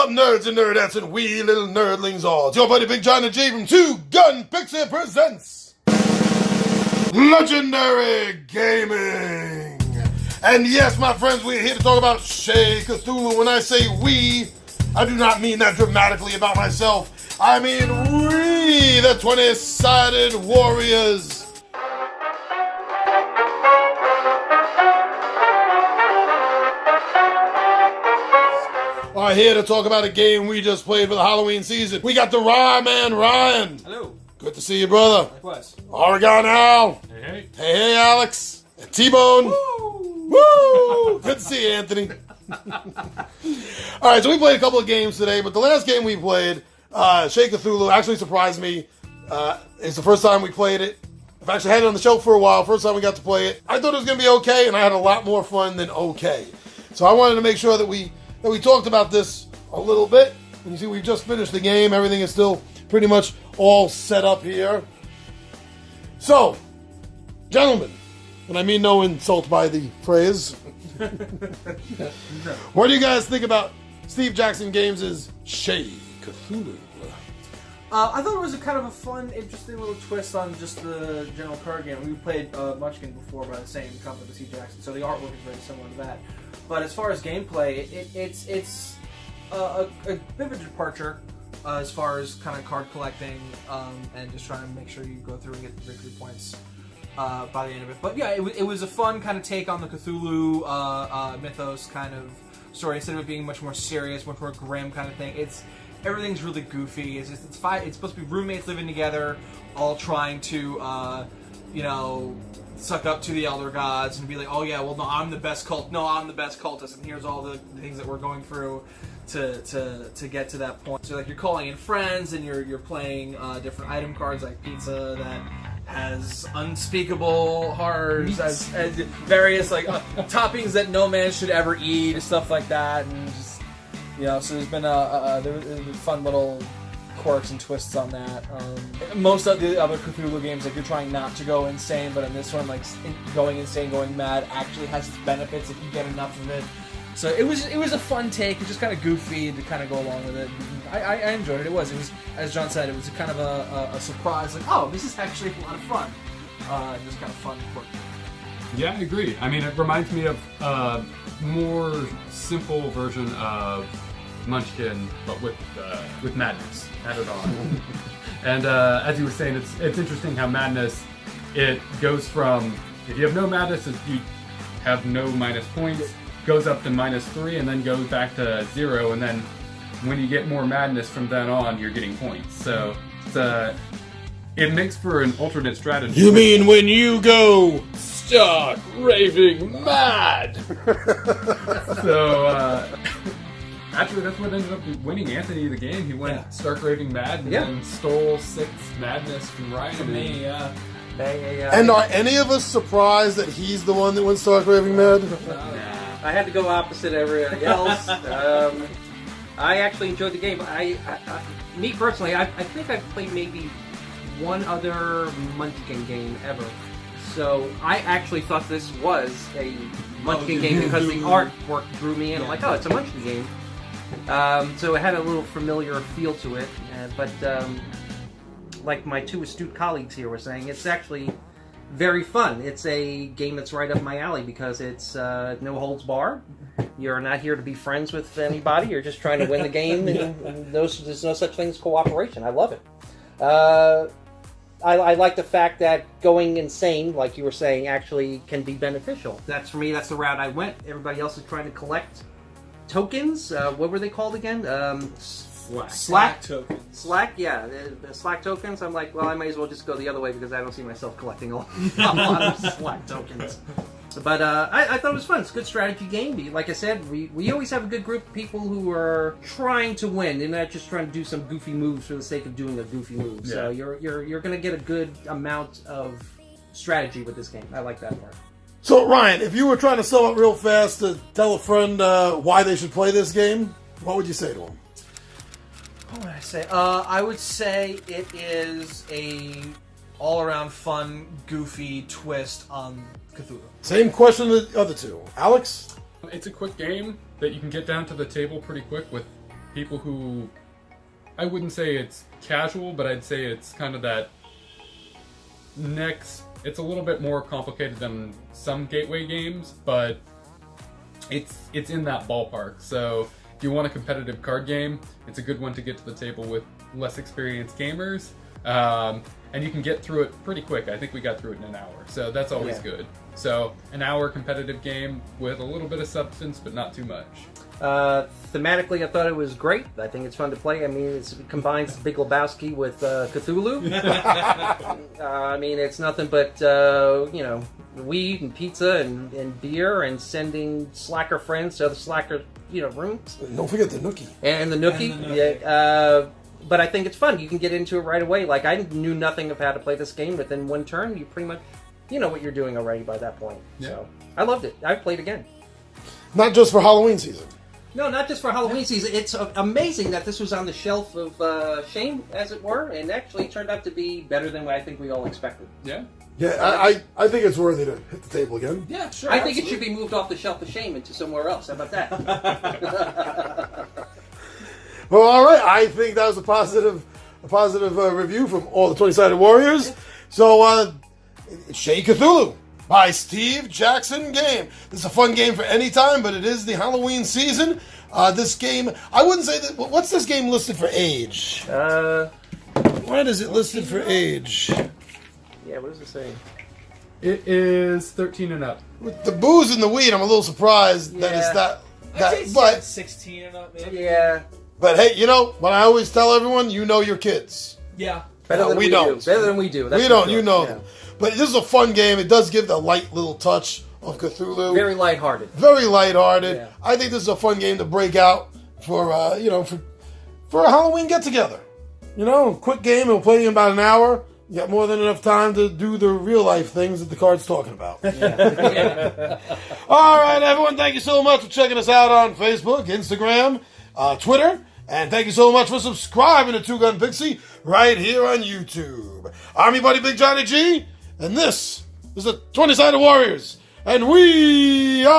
up, nerds and nerdettes and wee little nerdlings all? It's your buddy Big John and G from Two Gun Pixie presents Legendary Gaming. And yes, my friends, we're here to talk about Cthulhu Cthulhu. When I say we, I do not mean that dramatically about myself. I mean we, the 20-sided warriors. Are here to talk about a game we just played for the Halloween season. We got the Rye Man Ryan. Hello. Good to see you, brother. Likewise. Oregon Al. Hey. Hey, Alex. And T-Bone. Woo! Good to see you, Anthony. All right, so we played a couple of games today, but the last game we played, Cthulhu Cthulhu, actually surprised me. It's the first time we played it. I've actually had it on the shelf for a while. First time we got to play it. I thought it was going to be okay, and I had a lot more fun than okay. So I wanted to make sure that we talked about this a little bit. And you see, we've just finished the game. Everything is still pretty much all set up here. So, gentlemen, and I mean no insult by the phrase, what do you guys think about Steve Jackson Games' Cthulhu? I thought it was a kind of a fun, interesting little twist on just the general card game. We played Munchkin before by the same company, Steve Jackson, so the artwork is very similar to that. But as far as gameplay, it's a bit of a departure as far as kind of card collecting and just trying to make sure you go through and get the victory points by the end of it. But yeah, it was a fun kind of take on the Cthulhu mythos kind of story. Instead of it being much more serious, much more grim kind of thing, everything's really goofy. It's supposed to be roommates living together, all trying to suck up to the elder gods and be like, oh yeah, well no, I'm the best cultist, and here's all the things that we're going through to get to that point. So like you're calling in friends and you're playing different item cards like pizza that has unspeakable horrors, as various like toppings that no man should ever eat, stuff like that, and just so there's been a fun little quirks and twists on that. Most of the other Cthulhu games, like you're trying not to go insane, but in this one, like going insane, going mad, actually has its benefits if you get enough of it. So it was a fun take. It's just kind of goofy to kind of go along with it. I enjoyed it. It was as John said, it was kind of a surprise. Like, oh, this is actually a lot of fun. Just kind of fun quirk. Yeah, I agree. I mean, it reminds me of a more simple version of Munchkin, but with madness added on. And as you were saying, it's interesting how madness, it goes from, if you have no madness, you have no minus points, goes up to -3, and then goes back to 0, and then when you get more madness from then on, you're getting points. So it makes for an alternate strategy. You mean when you go stark raving mad? So actually, that's what ended up winning Anthony the game. He went stark raving mad and then stole 6 madness from Ryan. From me, yeah. And are any of us surprised that he's the one that went stark raving mad? I had to go opposite everybody else. I actually enjoyed the game. Me personally, I think I've played maybe one other Munchkin game ever. So I actually thought this was a Munchkin game because the artwork drew me in. I'm like, oh, it's a Munchkin game. So it had a little familiar feel to it. But like my two astute colleagues here were saying, it's actually very fun. It's a game that's right up my alley because it's no holds bar. You're not here to be friends with anybody. You're just trying to win the game, and there's no such thing as cooperation. I love it. I like the fact that going insane, like you were saying, actually can be beneficial. That's for me. That's the route I went. Everybody else is trying to collect tokens. What were they called again? Slack tokens. Slack, yeah. The Slack tokens. I'm like, well, I might as well just go the other way because I don't see myself collecting a lot of Slack tokens. But I thought it was fun. It's a good strategy game. Like I said, we always have a good group of people who are trying to win. They're not just trying to do some goofy moves for the sake of doing a goofy move. Yeah. So you're going to get a good amount of strategy with this game. I like that part. So, Ryan, if you were trying to sum up real fast to tell a friend why they should play this game, what would you say to them? What would I say? I would say it is a all-around fun, goofy twist on Cthulhu. Same question to the other two. Alex? It's a quick game that you can get down to the table pretty quick with people who, I wouldn't say it's casual, but I'd say it's kind of that next. It's a little bit more complicated than some gateway games, but it's in that ballpark. So if you want a competitive card game, it's a good one to get to the table with less experienced gamers. And you can get through it pretty quick. I think we got through it in an hour, so that's always good. So an hour competitive game with a little bit of substance, but not too much. Thematically, I thought it was great. I think it's fun to play. I mean, it combines Big Lebowski with Cthulhu. I mean, it's nothing but, weed and pizza and beer and sending slacker friends to other slacker, rooms. Don't forget the Nookie. And the Nookie. But I think it's fun. You can get into it right away. Like, I knew nothing of how to play this game. Within one turn, you pretty much, know what you're doing already by that point. Yeah. So, I loved it. I played again. Not just for Halloween season. No, not just for Halloween season. It's amazing that this was on the shelf of shame, as it were, and actually turned out to be better than what I think we all expected. Yeah. Yeah, I think it's worthy to hit the table again. Yeah, sure. I think it should be moved off the shelf of shame into somewhere else. How about that? Well, all right. I think that was a positive review from all the 20-sided warriors. So, Shake Cthulhu by Steve Jackson Game. This is a fun game for any time, but it is the Halloween season. This game, I wouldn't say that. What's this game listed for age? What is it listed for age? Yeah, what does it say? It is 13 and up. With the booze and the weed, I'm a little surprised that it's that. But 16 and up, maybe. Yeah. But hey, what I always tell everyone, you know your kids. Yeah. Better than we don't. do. Better than we do. That's We for don't, sure. you know Yeah. them. But this is a fun game. It does give the light little touch of Cthulhu. Very lighthearted. Very lighthearted. Yeah. I think this is a fun game to break out for for a Halloween get together. Quick game. It'll play in about an hour. You got more than enough time to do the real life things that the card's talking about. All right, everyone. Thank you so much for checking us out on Facebook, Instagram, Twitter. And thank you so much for subscribing to Two Gun Pixie right here on YouTube. I'm your buddy Big Johnny G, and this is the 20-Sided Warriors, and we are